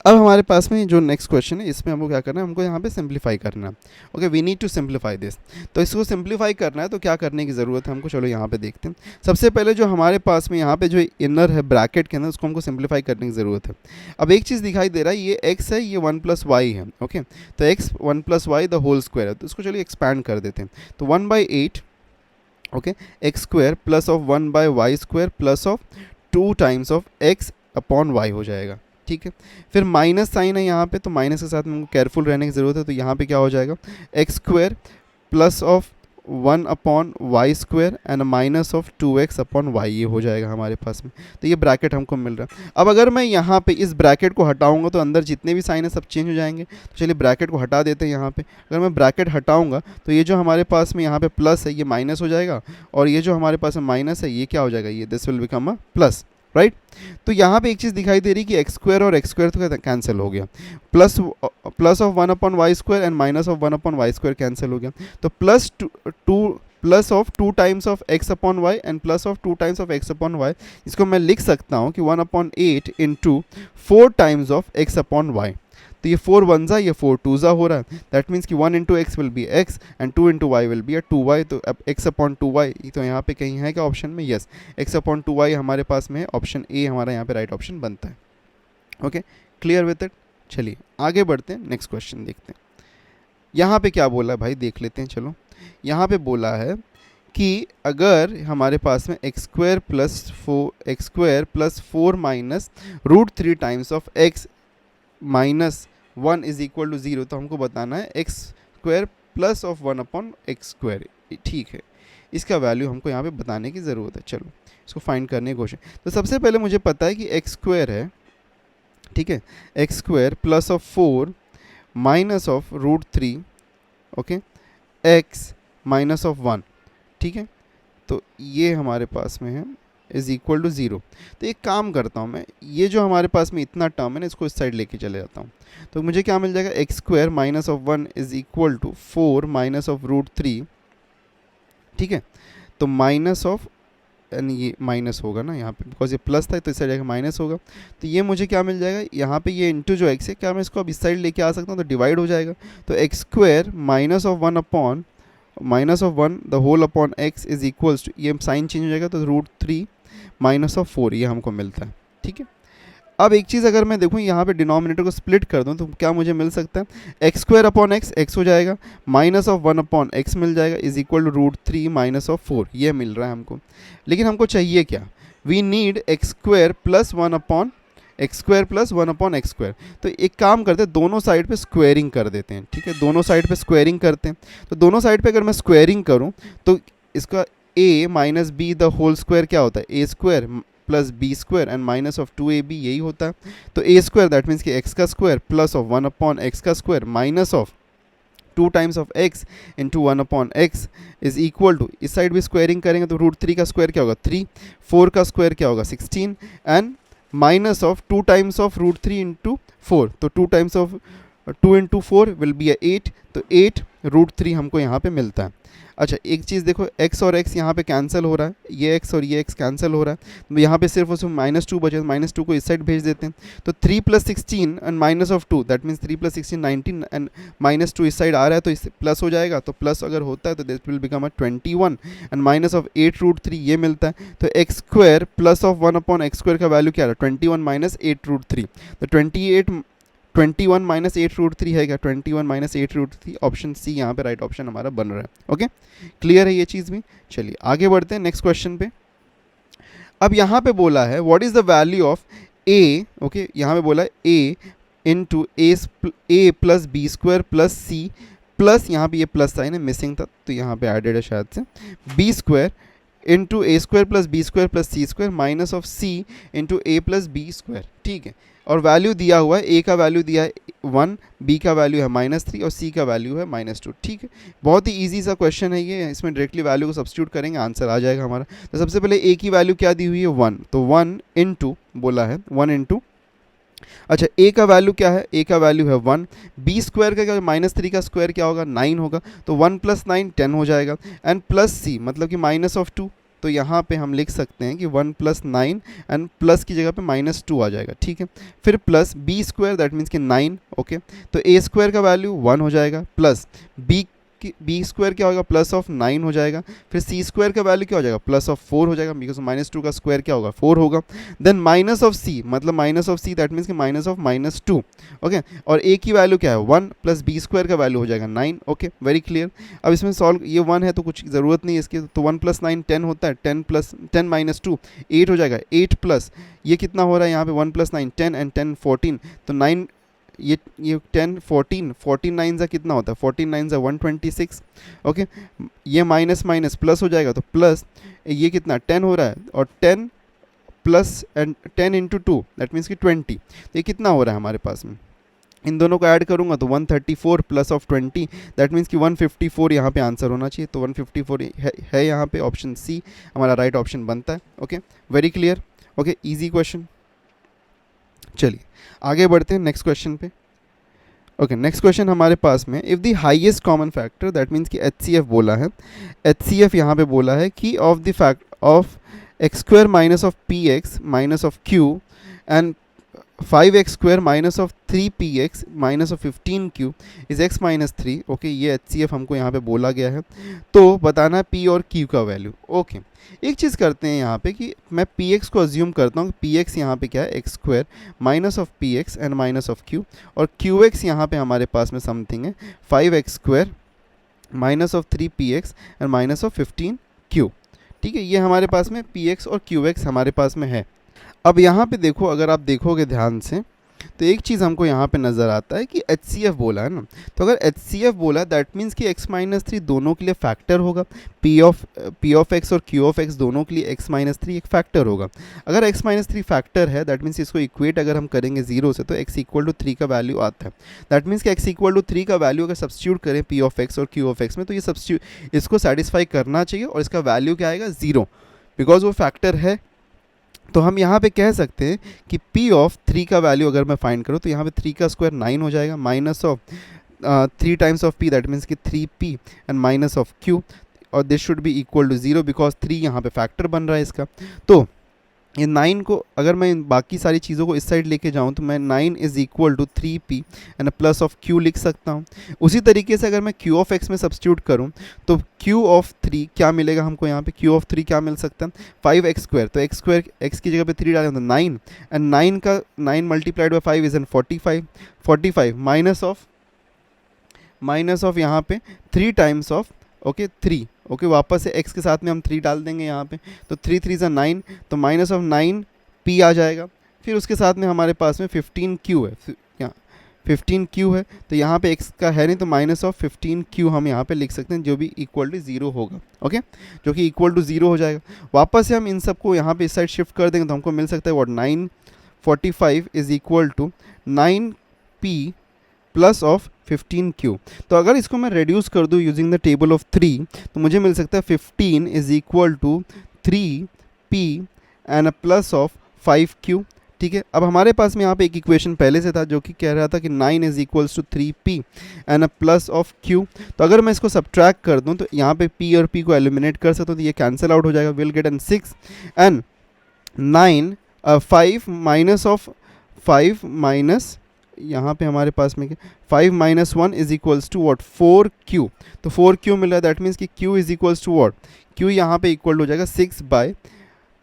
अब हमारे पास में जो नेक्स्ट क्वेश्चन है इसमें हमको क्या करना है, हमको यहाँ पे सिंप्लीफाई करना है। Okay, we need to simplify this. तो इसको सिंप्लीफाई करना है तो क्या करने की ज़रूरत है हमको, चलो यहाँ पे देखते हैं। सबसे पहले जो हमारे पास में यहाँ पे जो इनर है ब्रैकेट के अंदर उसको हमको सिंप्लीफाई करने की ज़रूरत है। अब एक चीज़ दिखाई दे रहा है, ये x है, ये 1 + y है। ओके, तो x 1 + y the whole square है, तो इसको चलिए एक्सपैंड कर देते हैं। तो 1/8 okay x square plus of 1/y square plus of 2 times of x upon y हो जाएगा, ठीक है। फिर माइनस साइन है यहाँ पे, तो माइनस के साथ में हमको केयरफुल रहने की ज़रूरत है। तो यहाँ पे क्या हो जाएगा, x square plus of 1 upon Y square and minus of 2x upon y, ये हो जाएगा हमारे पास में। तो ये ब्रैकेट हमको मिल रहा है। अब अगर मैं यहाँ पे इस ब्रैकेट को हटाऊंगा तो अंदर जितने भी साइन है सब चेंज हो जाएंगे। तो चलिए ब्रैकेट को हटा देते हैं यहाँ पे। अगर मैं ब्रैकेट हटाऊंगा तो ये जो हमारे पास में यहाँ पे प्लस है ये माइनस हो जाएगा और ये जो हमारे पास में माइनस है ये क्या हो जाएगा, ये this will become a plus, right. तो यहाँ पे एक चीज़ दिखाई दे रही कि एक्स स्क्वायर और एक्स स्क्वायर तो कैंसिल हो गया, plus of 1 upon Y square and minus of 1 upon Y square cancel हो गया। तो plus of 2 times of X upon Y and plus of 2 times of X upon Y, इसको मैं लिख सकता हूँ कि 1/8 into 4 times of X upon Y. तो ये 4 1 ज़ा, ये 4 2 ज़ा हो रहा है। दैट मीन्स कि 1 into X will be X and 2 into Y will be 2y। तो अब एक्स अपॉन 2y, तो यहाँ पे कहीं है क्या ऑप्शन में, यस, एक्स अपॉन 2y हमारे पास में है। ऑप्शन ए हमारा यहाँ पे राइट ऑप्शन बनता है। Okay, clear with it. चलिए आगे बढ़ते हैं, नेक्स्ट क्वेश्चन देखते हैं। यहाँ पे क्या बोला है भाई, देख लेते हैं। चलो यहाँ पे बोला है कि अगर हमारे पास में X square plus 4 minus √3 times of X minus 1 is equal to 0, तो हमको बताना है X square plus of 1 upon X square, ठीक है। इसका वैल्यू हमको यहाँ पे बताने की ज़रूरत है। चलो इसको फाइंड करने की कोशिश। तो सबसे पहले मुझे पता है कि एक्स स्क्वायर है, ठीक है, X square plus of 4 minus of √3 okay x minus of 1, ठीक है। तो ये हमारे पास में है इज इक्वल टू 0। तो एक काम करता हूँ मैं, ये जो हमारे पास में इतना टर्म है ना इसको इस साइड लेके चले जाता हूँ। तो मुझे क्या मिल जाएगा, X square minus of 1 is equal to 4 minus of √3, ठीक है। तो माइनस ऑफ, यानी ये माइनस होगा ना यहाँ पे, बिकॉज ये प्लस था तो इस साइड माइनस होगा। तो ये मुझे क्या मिल जाएगा, यहाँ पे ये इंटू जो एक्स है, क्या मैं इसको अब इस साइड लेके आ सकता हूँ, तो डिवाइड हो जाएगा। तो X square minus of 1 upon minus of 1 the whole upon X is equals to, ये साइन चेंज हो जाएगा तो √3 माइनस ऑफ 4 ये हमको मिलता है, ठीक है। अब एक चीज़ अगर मैं देखूँ यहाँ पे डिनोमिनेटर को स्प्लिट कर दूँ तो क्या मुझे मिल सकता है, X square upon X X हो जाएगा, माइनस ऑफ 1 अपॉन एक्स मिल जाएगा is equal to √3 minus of 4, ये मिल रहा है हमको। लेकिन हमको चाहिए क्या, we need X square plus 1 upon X square plus 1 upon X square. तो एक काम करते हैं, दोनों साइड पे स्क्वायरिंग कर देते हैं, ठीक है। दोनों साइड पे स्क्वायरिंग करते हैं। तो दोनों साइड पे अगर मैं स्क्वायरिंग करूँ तो इसका a minus B the whole square क्या होता है, A square plus B square and minus of 2ab, यही होता है। तो ए स्क्वायर दैट मीन्स कि एक्स का स्क्वायर प्लस ऑफ 1/x का square minus of 2 times of x into 1/x is equal to, इस साइड भी स्क्वायरिंग करेंगे तो √3 का स्क्वायर क्या होगा 3, 4 का स्क्वायर क्या होगा 16 and minus of 2 times of √3 into 4, तो 2 times of 2 into 4 will be 8, तो 8 √3 हमको यहाँ पे मिलता है। अच्छा एक चीज़ देखो, x और x यहाँ पे कैंसिल हो रहा है, ये x और ये x कैंसिल हो रहा है, तो यहाँ पे सिर्फ उसमें -2 बचे, -2 को इस साइड भेज देते हैं। तो 3 + 16 and minus of 2 that means 3 + 16 19 and -2 इस साइड आ रहा है, तो इस प्लस हो जाएगा, तो प्लस अगर होता है तो this will become 21 and minus of 8 √3 ये मिलता है। तो X square plus of 1/x square का वैल्यू क्या है 21 माइनस 8 √3, तो 21 माइनस 8 √3 है क्या 21 माइनस 8 √3, ऑप्शन सी यहाँ पे राइट ऑप्शन हमारा बन रहा है। ओके क्लियर है ये चीज़ भी। चलिए आगे बढ़ते हैं नेक्स्ट क्वेश्चन पे। अब यहाँ पे बोला है what is the value of A, okay यहाँ पे बोला है A into A plus B square plus C plus, यहाँ पे ये प्लस साइन है मिसिंग था तो यहाँ पे एडेड है शायद से, B square into A square plus B square plus C square minus of C into A plus B square, ठीक है। और वैल्यू दिया हुआ है, ए का वैल्यू दिया है 1, बी का वैल्यू है -3 और सी का वैल्यू है -2, ठीक है। बहुत ही इजी सा क्वेश्चन है ये, इसमें डायरेक्टली वैल्यू को सब्स्टिट्यूट करेंगे आंसर आ जाएगा हमारा। तो सबसे पहले ए की वैल्यू क्या दी हुई है 1, तो 1 इंटू बोला है 1 इंटू, अच्छा ए का वैल्यू क्या है, ए का वैल्यू है 1, बी स्क्वायर का क्या -3 का स्क्वायर क्या होगा 9 होगा, तो 1 + 9 10 हो जाएगा एंड प्लस सी मतलब कि -2, तो यहाँ पे हम लिख सकते हैं कि 1 + 9 एंड प्लस की जगह पे -2 आ जाएगा, ठीक है। फिर plus B square that means कि 9, ओके, तो ए स्क्वायर का वैल्यू 1 हो जाएगा प्लस बी स्क्वायर क्या होगा प्लस ऑफ 9 हो जाएगा, फिर सी स्क्वायर का वैल्यू क्या हो जाएगा प्लस ऑफ 4 हो जाएगा बिकॉज -2 का स्क्वायर क्या होगा 4 होगा, देन माइनस ऑफ सी मतलब minus of see that means कि माइनस ऑफ -2, ओके, और ए की वैल्यू क्या है 1 प्लस बी स्क्वायर का वैल्यू हो जाएगा 9, ओके वेरी क्लियर। अब इसमें सॉल्व, ये 1 है तो कुछ ज़रूरत नहीं है इसकी, तो 1 + 9 10 होता है, 10 - 2 8 हो जाएगा, 8 प्लस ये कितना हो रहा है यहाँ पे 1 + 9 10 एंड 10 14, तो 9 ये 10 14 9 सा कितना होता है 14 9 सा 126, ओके, ये माइनस माइनस प्लस हो जाएगा तो प्लस ये कितना 10 हो रहा है और 10 plus and 10 into 2 that means कि 20, तो ये कितना हो रहा है हमारे पास में, इन दोनों को ऐड करूंगा तो 134 प्लस ऑफ 20 दैट मीन्स कि 154 यहाँ पे आंसर होना चाहिए, तो 154 है यहाँ पे, ऑप्शन सी हमारा राइट ऑप्शन बनता है। Okay very clear, okay easy question. चलिए आगे बढ़ते हैं नेक्स्ट क्वेश्चन पे। ओके नेक्स्ट क्वेश्चन हमारे पास में, if the highest common factor that means कि HCF बोला है, HCF यहाँ पे बोला है कि of the fact of x² minus of px minus of q and 5x² minus of 3px minus of 15q is x minus 3, okay ये HCF हमको यहाँ पे बोला गया है, तो बताना है p और q का वैल्यू। ओके एक चीज़ करते हैं यहाँ पे कि मैं px को अज्यूम करता हूँ, px यहाँ पे क्या है x² minus of px and minus of q, और qx यहाँ पे हमारे पास में समथिंग है 5x² minus of 3px and minus of 15q, ठीक है, ये हमारे पास में px और qx हमारे पास में है। अब यहाँ पे देखो, अगर आप देखोगे ध्यान से तो एक चीज़ हमको यहाँ पे नज़र आता है कि HCF बोला है ना, तो अगर HCF बोला दैट मीन्स कि x माइनस 3 दोनों के लिए फैक्टर होगा, P ऑफ x और Q ऑफ x दोनों के लिए x माइनस 3 एक फैक्टर होगा। अगर x माइनस 3 फैक्टर है दैट मीन्स इसको इक्वेट अगर हम करेंगे 0 से तो x इक्वल टू 3 का वैल्यू आता है, दैट मीन्स कि x इक्वल टू 3 का वैल्यू अगर सब्स्टिट्यूट करें P ऑफ x और Q ऑफ x में तो ये सब्स्टिट्यूट इसको सेटिस्फाई करना चाहिए और इसका वैल्यू क्या आएगा 0 बिकॉज वो फैक्टर है। तो हम यहाँ पे कह सकते हैं कि P ऑफ 3 का वैल्यू अगर मैं फाइंड करूँ तो यहाँ पे 3 का स्क्वायर 9 हो जाएगा minus of 3 times of P that means कि 3P and minus of Q, और this should be equal to 0 because 3 यहाँ पे फैक्टर बन रहा है इसका। तो ये 9 को अगर मैं बाकी सारी चीज़ों को इस साइड लेके जाऊँ तो मैं 9 is equal to 3P and plus of Q लिख सकता हूँ। उसी तरीके से अगर मैं Q ऑफ x में सब्स्टिट्यूट करूँ तो Q ऑफ 3 क्या मिलेगा हमको, यहाँ पे Q ऑफ 3 क्या मिल सकता है 5x² तो x की जगह पे 3 डालें तो 9 एंड 9 का 9 multiplied by 5 is an 45 minus of यहाँ पे 3 टाइम्स ऑफ ओके 3, ओके वापस से x के साथ में हम 3 डाल देंगे यहाँ पे, तो 3 3 ज़ा 9 तो माइनस ऑफ 9P आ जाएगा। फिर उसके साथ में हमारे पास में 15Q है, यहाँ 15Q है, तो यहाँ पे x का है नहीं, तो माइनस ऑफ 15Q हम यहाँ पे लिख सकते हैं, जो भी इक्वल टू 0 होगा। ओके, जो कि इक्वल टू 0 हो जाएगा। वापस से हम इन सबको यहाँ पे इस साइड शिफ्ट कर देंगे तो हमको मिल सकता है what 945 is equal to 9P plus of 15Q। तो अगर इसको मैं रेड्यूस कर दूँ यूजिंग द टेबल ऑफ 3, तो मुझे मिल सकता है 15 is equal to 3P and a plus of 5Q। ठीक है, अब हमारे पास में यहाँ पे एक इक्वेशन पहले से था जो कि कह रहा था कि 9 is equals to 3P and a plus of Q। तो अगर मैं इसको सब्ट्रैक्ट कर दूँ तो यहाँ पे P और P को एलिमिनेट कर सकता हूँ, तो ये कैंसिल आउट हो जाएगा, will get an 6 and 9 5 minus of 5 minus यहाँ पे हमारे पास में 5 minus 1 is equals to what 4Q। तो 4Q मिल रहा है, दैट मीन्स कि Q is equals to what, Q यहाँ पे इक्वल हो जाएगा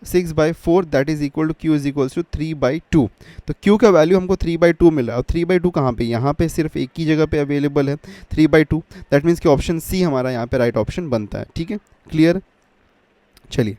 6/4, that is equal to Q is equals to 3/2। तो Q का वैल्यू हमको 3/2 मिल रहा है, और 3/2 कहाँ पे, यहाँ पे सिर्फ एक ही जगह पे अवेलेबल है 3/2, दैट मीन्स कि ऑप्शन सी हमारा यहाँ पे राइट ऑप्शन बनता है। ठीक है, क्लियर। चलिए,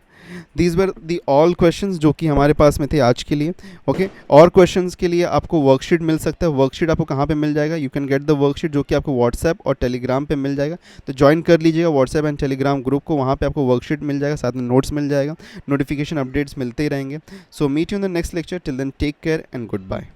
these were the all questions जो कि हमारे पास में थे आज के लिए। ओके, और क्वेश्चंस के लिए आपको वर्कशीट मिल सकता है। वर्कशीट आपको कहाँ पे मिल जाएगा, you can get the worksheet, जो कि आपको व्हाट्सएप और टेलीग्राम पे मिल जाएगा। तो ज्वाइन कर लीजिएगा व्हाट्सएप एंड टेलीग्राम ग्रुप को, वहाँ पे आपको वर्कशीट मिल जाएगा, साथ में नोट्स मिल जाएगा, नोटिफिकेशन अपडेट्स मिलते ही रहेंगे। So meet you in the next lecture, till then take care and good bye.